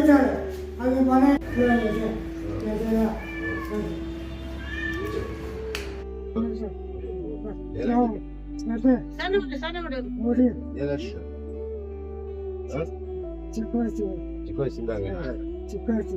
ಹೇಳ್ತಾಳೆ ಅದು ಮನೆ ಚಿಕ್ಕ ವಯಸ್ಸಿಂದಾಗ ಚಿಕ್ಕ ವಯಸ್ಸು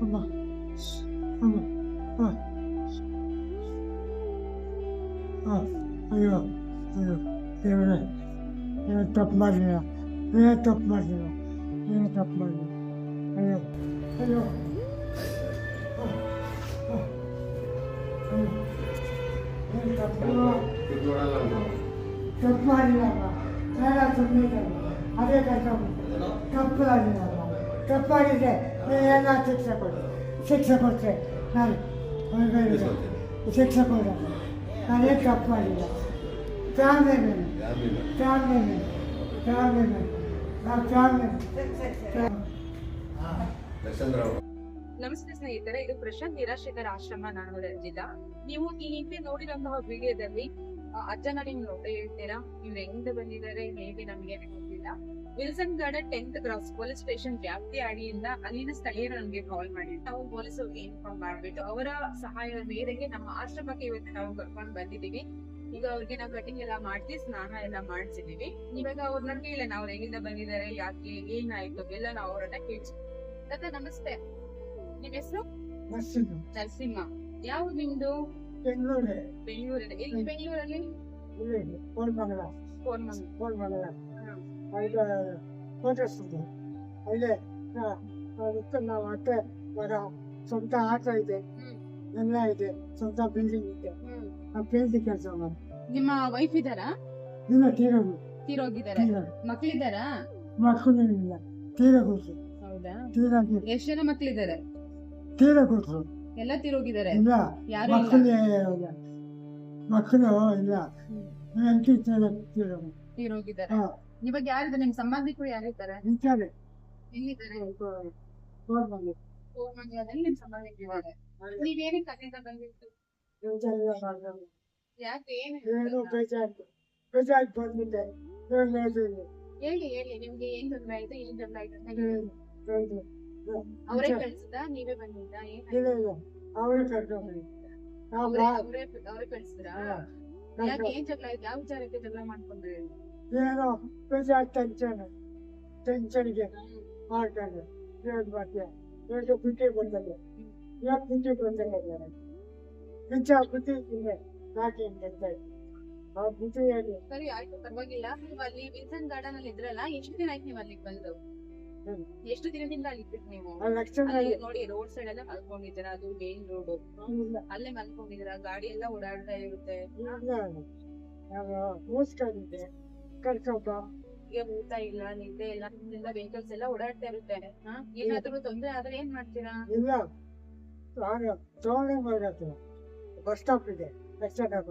ಅಮ್ಮ ಅಮ್ಮ ಅಯ್ಯೋ ಅಯ್ಯೋ ದೇವರೇ ಏನು ತಪ್ಪು ಮಾಡಿಲ್ಲ ಏನು ತಪ್ಪು ಮಾಡಿಲ್ಲ ಏನು ತಪ್ಪು ಮಾಡಿಲ್ಲ ಅಯ್ಯೋ ಅಯ್ಯೋ ಏನು ತಪ್ಪು ಮಾಡಿಲ್ಲಮ್ಮ ಬೇಡ ಸುಮ್ಮನೆ ಅದೇ ಕಷ್ಟ ತಪ್ಪು ಆಗಿಲ್ಲಮ್ಮ ತಪ್ಪಾಗಿದೆ ಎಲ್ಲ ಶಿಕ್ಷೆ ಕೊಟ್ಟರೆ ನಾನು ಶಿಕ್ಷೆ ಕೊಡ ನಾನೇ ತಪ್ಪು ಮಾಡಿಲ್ಲ ಫ್ಯಾಮಿಲಿ ನಮಸ್ತೆ ಸ್ನೇಹಿತರೆ, ಇದು ಪ್ರಶಾಂತ್ ನಿರಾಶ್ರಿತರ ಆಶ್ರಮ. ನಾನು ರಂಜಿತಾ. ನೀವು ಈ ಹಿಂದೆ ನೋಡಿದಂತಹ ವಿಡಿಯೋದಲ್ಲಿ ಅಜ್ಜನ ನೀವು ನೋಡ್ತಾ ಹೇಳ್ತೀರಾ, ಇವ್ರು ಹೆಂಗ್ ಬಂದಿದ್ದಾರೆ ಮೇಬಿ ನಮ್ಗೆ ಗೊತ್ತಿಲ್ಲ. Wilson garden 10th cross police station ವ್ಯಾಪ್ತಿ ಅಡಿಯಿಂದ ಅಲ್ಲಿನ ಸ್ಥಳೀಯರು ನಮ್ಗೆ ಕಾಲ್ ಮಾಡಿ ನಾವು ಪೊಲೀಸರಿಗೆ ಇನ್ಫಾರ್ಮ್ ಮಾಡ್ಬಿಟ್ಟು ಅವರ ಸಹಾಯದ ಮೇರೆಗೆ ನಮ್ಮ ಆಶ್ರಮಕ್ಕೆ ಇವತ್ತು ನಾವು ಕರ್ಕೊಂಡು ಬಂದಿದ್ದೀವಿ. ಈಗ ಅವ್ರಿಗೆ ನಾವು ಕಟಿಂಗ್ ಎಲ್ಲ ಮಾಡಿಸಿ ಸ್ನಾನ ಎಲ್ಲ ಮಾಡ್ಸಿದೀವಿ. ಇವಾಗ ಅವ್ರನ್ನ ಕೇಳ ನಾವು ಹೆಂಗಿಂದ ಬಂದಿದ್ದಾರೆ, ಯಾಕೆ, ಏನಾಯ್ತು ಎಲ್ಲ ನಾವು ಅವ್ರನ್ನ ಕೇಳ್ಸಿ. ತಾತ ನಮಸ್ತೆ, ನಿಮ್ ಹೆಸರು? ನರಸಿಂಹ. ಯಾವ ನಿಮ್ದು? ಬೆಂಗಳೂರಿನ. ಎಲ್ಲಿ ಬೆಂಗಳೂರಲ್ಲಿ? ಕೋರಮಂಗಲ ಅಲ್ಲೇ ನಾವು ಅತ್ತೆ ಮರ ಸ್ವಂತ ಆಟ ಇದೆ, ಎಲ್ಲ ಇದೆ, ಸ್ವಂತ ಬಿಲ್ಡಿಂಗ್ ಇದೆ. ಪೇಂಟಿ ಕೆಲಸ ಮಾಡಿ. ನಿಮ್ಮ ವೈಫ್ ಇದಾರಾ? ಇಲ್ಲ, ತೀರೋಗಿದ್ದಾರೆ. ಮಕ್ಳಿದಾರಾ? ಮಕ್ಕಳಿಲ್ಲ, ತೀರೋಗ್ರು. ಹೌದಾ? ಎಷ್ಟು ಜನ ಮಕ್ಳಿದ್ದಾರೆ? ತೀರೋಗ್ರು. ಎಲ್ಲ ತೀರೋಗಿದ್ದಾರೆ? ಇಲ್ಲ, ಮಕ್ಕಳು ಇಲ್ಲ, ತೀರೋಗಿದ್ದಾರೆ. ಇವಾಗ ಯಾರಿದ್ದಾರೆ ನಿಮ್ ಸಂಬಂಧಿಕರು? ಯಾರಿದ್ದಾರೆ? ಎಲ್ಲಿದ್ದಾರೆ? ಕೋರಮಂಗಲದಲ್ಲಿ ನಿಮ್ ಸಂಬಂಧಿಕರಿದ್ದಾರೆ. ನೀವೇನಕ್ಕೆ ಕಲಿತ ಬಂದಿತ್ತು? ಯಾಕೆ? ಏನು ಬೇಜಾರು ಬಂದಿದ್ದೆ. ಹೇಳಿ ನಿಮ್ಗೆ ಏನ್ ತೊಂದ್ರೆ ಆಯ್ತು, ಏನ್ ತೊಂದ್ರೆ ಆಯ್ತು ಅಂತ ಹೇಳಿ. ಅವರೇ ಕಳ್ಸಿದ, ನೀವೇ ಬಂದಿದ್ದ? ಅವರೇ ಕಳ್ಸಿದ್ರ? ಯಾಕೆ, ಏನ್ ಜಗಳ ಆಯ್ತು? ಯಾವ ವಿಚಾರಕ್ಕೆ ಜಗಳ ಮಾಡ್ಕೊಂಡ್ರಿ? ಏನೋ ಬೇಜಾರು ಟೆನ್ಷನ್ಗೆ ಮಾಡ್ಕೊಂಡು ಮತ್ತೆ ಬುದ್ಧಿ ಬಂದಲ್ಲ, ಯಾಕೆ ಬುದ್ಧಿ ಬಂದಲ್ಲ, ಬುದ್ಧಿ ಇದೆ ಯಾಕೆ ಆ ಬುದ್ಧಿ ಹೇಳಿ. ಸರಿ ಆಯ್ತು, ಪರವಾಗಿಲ್ಲ. ನೀವು ಅಲ್ಲಿ ವಿಲ್ಸನ್ ಗಾರ್ಡನ್ ಅಲ್ಲಿ ಇದ್ರಲ್ಲ, ಎಷ್ಟು ದಿನ ಆಯ್ತು ನೀವು ಅಲ್ಲಿಗೆ ಬಂದು? ಎಷ್ಟು ದಿನದಿಂದ ಅಲ್ಲಿ ಇದ್ಬಿಟ್ಟು ನೀವು? ನೋಡಿ, ರೋಡ್ ಸೈಡ್ ಎಲ್ಲ ಮಲ್ಕೊಂಡಿದ್ದೀರ, ಅದು ಮೇನ್ ರೋಡ್, ಅಲ್ಲೇ ಮಲ್ಕೊಂಡಿದ್ದೀರ, ಗಾಡಿ ಎಲ್ಲ ಓಡಾಡ್ತಾ ಇರುತ್ತೆ. ಓದಿಸ್ಕೊಂಡಿದ್ದೆ ಕರ್ಕೊಂಬ, ಈಗ ಊಟ ಇಲ್ಲ, ನಿದ್ದೆ ಇಲ್ಲ, ನಿಮ್ಮಿಂದ ವೆಹಿಕಲ್ಸ್ ಎಲ್ಲ ಓಡಾಡ್ತಾ ಇರುತ್ತೆ. ಏನಾದ್ರೂ ತೊಂದ್ರೆ ಆದ್ರೆ ಏನ್ ಮಾಡ್ತೀರಾ? ಇಲ್ಲ, ತಗೊಂಡೆ ಬರತ್ತೆ. ಬಸ್ ಸ್ಟಾಪ್ ಇದೆ, ಬಸ್ ಸ್ಟಾಪ್,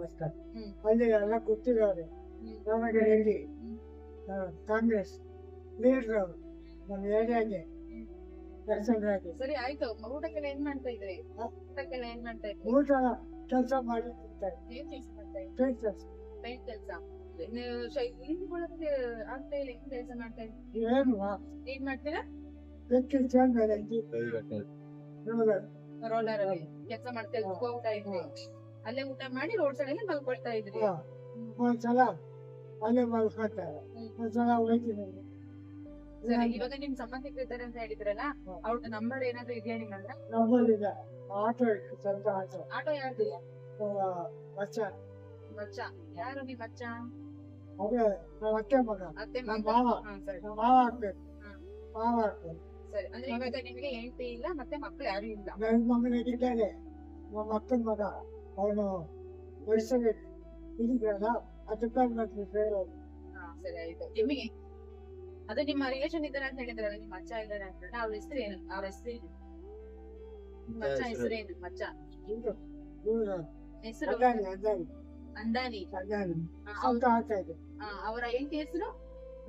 ಅಲ್ಲಿ ಎಲ್ಲ ಗೊತ್ತಿರೋರು ನಮಗೆ. ಹೇಳಿ ಕಾಂಗ್ರೆಸ್ ಲೀಡರ್ ನಮ್ಮ ಏರಿಯಾಗೆ ಕೆಲಸರಾಗಿ. ಸರಿ ಆಯ್ತು, ಊಟಕ್ಕೆಲ್ಲ ಏನ್ ಮಾಡ್ತಾ ಇದ್ರಿ? ಊಟಕ್ಕೆಲ್ಲ ಏನ್ ಮಾಡ್ತಾ ಇದ್ರಿ? ಊಟ ಕೆಲಸ ಮಾಡಿ ಏನ್ ಕೆಲಸ ಮಾಡ್ತಾ ಇದ್ರಿ? ಪೇಂಟ್ ಕೆಲಸ. ಆಗ್ತಾ ಇಲ್ಲ, ಏನ್ ಕೆಲಸ ಮಾಡ್ತಾ ಇದ್ರಿ? ಏನ್ ಮಾಡ್ತೀರಾ? ರೋಲರ್ ಅಲ್ಲಿ ಕೆಲಸ ಮಾಡ್ತಾ ಹೋಗ್ತಾ ಇದ್ರಿ, ಅಲ್ಲೇ ಊಟ ಮಾಡಿ ರೋಡ್ ಸೈಡ್ ಅಲ್ಲಿ ಮಲ್ಕೊಳ್ತಾ ಇದ್ರಿ. ಒಂದ್ಸಲ ಅಲ್ಲೇ ಮಲ್ಕೊಳ್ತಾರೆ, ಒಂದ್ಸಲ ಹೋಗ್ತೀನಿ. ಸರಿ, ಇವಾಗ ನಿಮ್ ಸಂಬಂಧಿಕರು ಇದ್ದಾರೆ ಅಂತ ಹೇಳಿದ್ರಲ್ಲ, ಅವ್ರ ನಂಬರ್ ಏನಾದ್ರು ಇದೆಯಾ ನಿಮ್ಮ ಹತ್ರ? ನಂಬರ್ ಇದೆ, ಆಟೋ ಸ್ವಂತ ಆಟೋ ಯಾರ್ದು? ಮಚ್ಚ. ಯಾರು ನಿಮ್ ಮಚ್ಚ? ಅದೇ ನಮ್ಮ ಅತ್ತೆ ಮಗ, ಮಾವ ಆಗ್ಬೇಕು. ಸರಿ, ಅಂದ್ರೆ ಇವಾಗ ನಿಮಗೆ ಹೆಂಡತಿ ಇಲ್ಲ, ಮತ್ತೆ ಮಕ್ಳು ಯಾರು ಇಲ್ಲ? ನನ್ನ ಮಗನಿದ್ದಾರೆ, ನಮ್ಮ ಅಕ್ಕನ ಮಗ, ಅವನು ವಯಸ್ಸಿಗೆ ಇದೆಯಲ್ಲ ಅದಕ್ಕೆ ಮತ್ತೆ ಹೇಳೋದು. ಸರಿ ಆಯ್ತು. ನಿಮಗೆ ಅದು ನಿಮ್ಮ ರಿಲೇಷನ್ ಇದ್ದಾರೆ ಅಂತ ಹೇಳಿದ್ರಲ್ಲ, ನಿಮ್ಮ ಅಚ್ಚ ಇದ್ದಾರೆ ಅಂತ, ಅವ್ರ ಹೆಸರು ಏನು? ಅವ್ರ ಹೆಸರು ಏನು? ನಿಮ್ಮ ಅಚ್ಚ ಹೆಸರೇನು? ಮಚ್ಚ ಇದು ಇವ್ರು ಹೆಸರು ಅದಾನಿ ಅದಾನಿ ಅಂದಾನಿ. ಅದಾನಿ ಅಂತ ಆಗ್ತಾ ಇದೆ. ಅವರ ಹೆಂಡತಿ ಹೆಸರು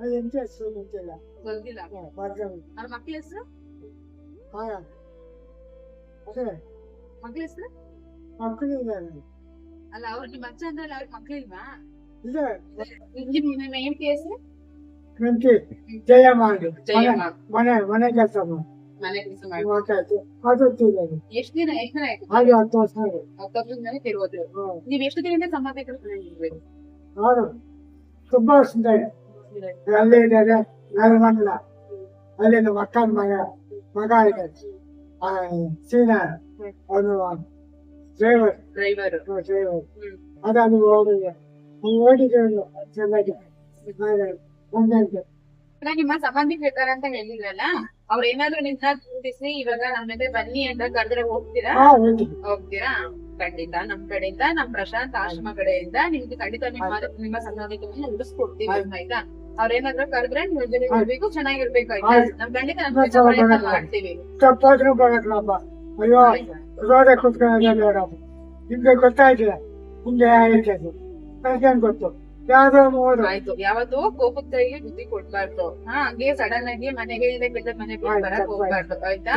ಅದು ಎಂತ ಹೆಸರು ಗೊತ್ತಿಲ್ಲ. ಗೊತ್ತಿಲ್ಲ. ಬರ್ತಾರೆ ಅವ್ರ ಮಕ್ಳ ಹೆಸರು? ಹಾ ಅದೇ ಮಕ್ಳ ಹೆಸರು ಮಕ್ಕಳು ಇದ್ದಾರೆ. ಅಲ್ಲ, ಅವ್ರು ನಿಮ್ಮ ಅಚ್ಚ ಅಂದ್ರೆ ಅವ್ರ ಮಕ್ಳಿಲ್ವಾ? ಇದೆ ನಿಮ್ಮ ಹೆಂಡತಿ ಹೆಸರು? ವೆಂಕಿ ಜಯಮ್ಮ ಅಂತ. ಜಯಮ್ಮ. ಮನೆ ಕೆಲಸ ಮನೆ ಕೆಲಸ ಮಾಡಿ ಮಾತಾಡ್ತು ಅದು ತಿನ್ನೋದು. ಎಷ್ಟು ದಿನ ಆಯ್ತು? ಹಾಗೆ 10 ವರ್ಷ ಆಗಿದೆ. 10 ವರ್ಷದಿಂದಲೇ ತಿರುಗೋದು. ನೀವ್ ಎಷ್ಟು ದಿನದಿಂದ ಸಂಬಂಧಿಕರು? ನಾನು ತುಂಬಾ ವರ್ಷದಿಂದ ಅಲ್ಲೇ ಇದ್ದಾರೆ. ನಾನು ಮಕ್ಕಳ ಅಲ್ಲಿ ನಮ್ಮ ಅಕ್ಕನ ಮಗ ಇದೆ ಸೀನಾ, ಅವನು ಡ್ರೈವರ್. ಅದಾನು ಓಡಿದ್ರು ಚೆನ್ನಾಗಿ ಒಂದಂತೆ. ನಿಮ್ಮ ಸಂಬಂಧಿಕರು ಇರ್ತಾರೆ ಅಂತ ಹೇಳಿದ್ರಲ್ಲ, ಅವ್ರ ಏನಾದ್ರು ನಿಮ್ನ ಕೂರಿಸಿ ಇವಾಗ ನಮ್ಮ ಜೊತೆ ಬನ್ನಿ ಅಂತ ಕರೆದ್ರೆ ಹೋಗ್ತೀರಾ? ಹೋಗ್ತೀರಾ? ಖಂಡಿತ ನಮ್ ಕಡೆಯಿಂದ, ನಮ್ ಪ್ರಶಾಂತ್ ಆಶ್ರಮ ಕಡೆಯಿಂದ ನಿಮ್ಗೆ ಖಂಡಿತ ನಿಮ್ಮ ಸಂಬಂಧಿಕರನ್ನ ಉಳಿಸ್ಕೊಡ್ತೀವಿ ಆಯ್ತಾ? ಅವ್ರೇನಾದ್ರು ಕರೆದ್ರೆ ನೀವು ಜೊತೆ ಇರ್ಬೇಕು, ಚೆನ್ನಾಗಿರ್ಬೇಕು ಆಯ್ತಾ? ನಮ್ ಖಂಡಿತ ಪ್ರಯತ್ನ ಮಾಡ್ತೀವಿ. ತಪ್ಪಾದ್ರೂ ಬರಕ್ಲಪ್ಪ. ಅಯ್ಯೋ ರೋಡ ಕುತ್ಕೊಳ್ಳೋದ ನಿಮ್ಗೆ ಗೊತ್ತಾಯ್ತಿಲ್ಲ ಹಿಂಗೆ ಹೇಳ್ತೇನೆ ನನಗೇನ್ ಗೊತ್ತು. ಯಾವ್ದೋ ಮೂರು ಆಯ್ತು. ಯಾವತ್ತೂ ಕೋಪಕ್ಕೆ ಬುದ್ಧಿ ಕೊಡ್ಬಾರ್ದು. ಹಂಗೆ ಸಡನ್ ಆಗಿ ಮನೆಗೆ ಮನೆ ಬರಕ್ ಹೋಗ್ಬಾರ್ದು ಆಯ್ತಾ?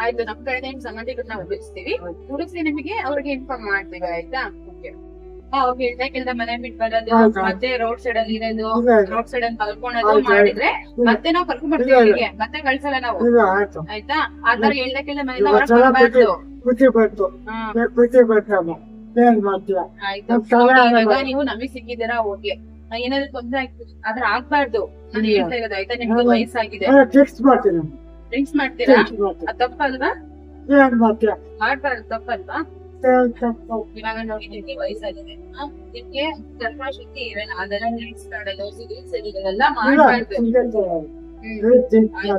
ಆಯ್ತು. ನಮ್ ಕಡೆ ನಿಮ್ ಸಂಬಂಧಿಕರನ್ನ ಉಳಿಸ್ತೀವಿ, ಉಳಿಸಿ ನಿಮಗೆ ಅವ್ರಿಗೆ ಇನ್ಫಾರ್ಮ್ ಮಾಡ್ತೀವಿ ಆಯ್ತಾ? ಕೇಳ್ದ ಮನೆ ಬಿಟ್ಟು ಬರೋದು, ಮತ್ತೆ ರೋಡ್ ಸೈಡ್ ಅಲ್ಲಿ ಇರೋದು, ರೋಡ್ ಸೈಡ್ ಅಲ್ಲಿ ಕಲ್ಕೊಳೋದು ಮಾಡಿದ್ರೆ ಮತ್ತೆ ನಾವ್ ಕರ್ಕೊಂಡ್ ಬರ್ತೀವಿ, ಮತ್ತೆ ಕಳ್ಸಲ್ಲ ನಾವು ಆಯ್ತಾ? ಆತರ ಹೇಳ್ದಕ್ಕೆಲ್ಲ ಮನೆ ಬರ್ಬಾರ್ದು. ಖುಷಿ ಬರ್ತು ಖುಷಿ ಬರ್ತಮ್ಮ ಏನ್ ಮಾಡ್ತೀಯ. ಆಯ್ತು. ಇವಾಗ ನೀವು ನಮಗ್ ಸಿಕ್ಕಿದ್ದೀರಾ, ಓಕೆ. ಏನಾದ್ರು ತೊಂದ್ರೆ ಆದ್ರೆ ಆಗ್ಬಾರ್ದು. ನಾನು ಹೇಳ್ತಾ ಇರೋದು ಆಯ್ತಾ? ನಿಮ್ಗೆ ವಯಸ್ಸಾಗಿದೆ, ಫಿಕ್ಸ್ ಮಾಡ್ತೀನಿ. ಡ್ರಿಂಕ್ಸ್ ಮಾಡ್ತೀರಾ? ಅದ್ ತಪ್ಪಲ್ವಾ? ಏನ್ ಮಾಡ್ತೀಯ? ಮಾಡ್ಬಾರ್ದು, ತಪ್ಪಲ್ವಾ? ಇವಾಗ ನೋಡಿ ನಿಮ್ಗೆ ವಯಸ್ಸಾಗಿದೆ, ನಿಮ್ಗೆ ಕಲ್ಪಶಕ್ತಿ ಇರಲ್ಲ, ಅದೆಲ್ಲ ಡ್ರಿಂಕ್ಸ್ ಆಡೋದು, ಸಿಗರೇಟ್ಸ್ ಇದೆಲ್ಲ ಮಾಡ್ಬಾರ್ದು.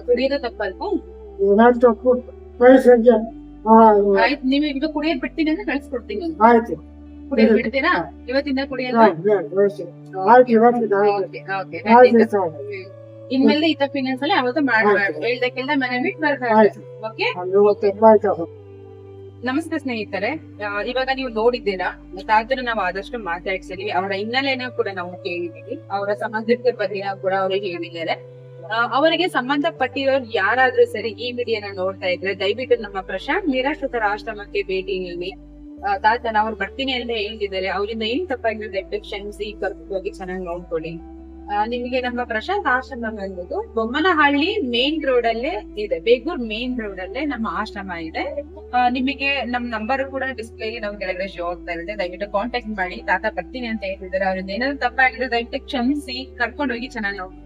ಕುಡಿಯೋದು ತಪ್ಪಲ್ವಾ? ತಪ್ಪು ವಯಸ್ಸಿಗೆ ಆಯ್ತು. ನೀವು ಈಗ ಕುಡಿಯೋದ್ ಬಿಡ್ತೀನಿ ಅಂದ್ರೆ ಕಳ್ಸ್ಕೊಡ್ತೀನಿ. ಆಯ್ತು. ಕುಡಿಯೋದ್ ಬಿಡ್ತೀರಾ? ಇವತ್ತಿಂದ ಕುಡಿಯಲ್ಲ? ಇನ್ಮೇಲೆ ಈ ತಪ್ಪಿನ ಸಲ ಯಾವತ್ತೂ ಮಾಡ್ಬಾರ್ದು. ಹೇಳ್ದಕ್ಕೆಲ್ಲ ಮನೆ ಬಿಟ್ಟು ಬರ್ಬಾರ್ದು. ಓಕೆ. ನಮಸ್ತೆ ಸ್ನೇಹಿತರೆ, ಇವಾಗ ನೀವು ನೋಡಿದ್ದೀರಾ, ತಾತನ ನಾವು ಆದಷ್ಟು ಮಾತಾಡ್ಸಿದೀವಿ. ಅವರ ಹಿನ್ನೆಲೆನ ಕೂಡ ನಾವು ಕೇಳಿದೀವಿ, ಅವರ ಸಂಬಂಧಿಕರ ಬಗ್ಗೆನ ಕೂಡ ಅವ್ರಿಗೆ ಹೇಳಿದ್ದಾರೆ. ಅವರಿಗೆ ಸಂಬಂಧಪಟ್ಟಿರೋರು ಯಾರಾದ್ರೂ ಸರಿ ಈ ವಿಡಿಯೋನ ನೋಡ್ತಾ ಇದ್ರೆ ದಯವಿಟ್ಟು ನಮ್ಮ ಪ್ರಶಾಂತ್ ನಿರಾಶ್ರಿತರ ಆಶ್ರಮಕ್ಕೆ ಭೇಟಿ ನೀಡಿ. ತಾತನ ಅವ್ರು ಬರ್ತೀನಿ ಅಂತ ಹೇಳ್ತಿದ್ದಾರೆ, ಅವರಿಂದ ಏನ್ ತಪ್ಪಾಗಿರೋದು ದಯವಿಟ್ಟು ಕ್ಷಮಿಸಿ, ಕರ್ಕೊಂಡು ಹೋಗಿ ಚೆನ್ನಾಗಿ ನೋಡ್ಕೊಳ್ಳಿ. ನಿಮಗೆ ನಮ್ಮ ಪ್ರಶಾಂತ್ ಆಶ್ರಮ ಬಂದ್ಬಿಟ್ಟು ಬೊಮ್ಮನಹಳ್ಳಿ ಮೇನ್ ರೋಡ್ ಅಲ್ಲೇ ಇದೆ, ಬೇಗೂರ್ ಮೇನ್ ರೋಡ್ ಅಲ್ಲೇ ನಮ್ಮ ಆಶ್ರಮ ಇದೆ. ನಿಮಗೆ ನಮ್ ನಂಬರ್ ಕೂಡ ಡಿಸ್ಪ್ಲೇಗೆ ನಾವು ಕೆಳಗಡೆ ಶೋ ಆಗ್ತಾ ಇರುತ್ತೆ, ದಯವಿಟ್ಟು ಕಾಂಟ್ಯಾಕ್ಟ್ ಮಾಡಿ. ತಾತ ಬರ್ತೀನಿ ಅಂತ ಹೇಳ್ತಿದ್ದಾರೆ, ಅವ್ರಿಂದ ಏನಾದ್ರು ತಪ್ಪಾಗಿರೋ ದಯವಿಟ್ಟು ಕ್ಷಮಿಸಿ, ಕರ್ಕೊಂಡು ಹೋಗಿ ಚೆನ್ನಾಗಿ ನೋಡ್ಕೊಳ್ಳಿ.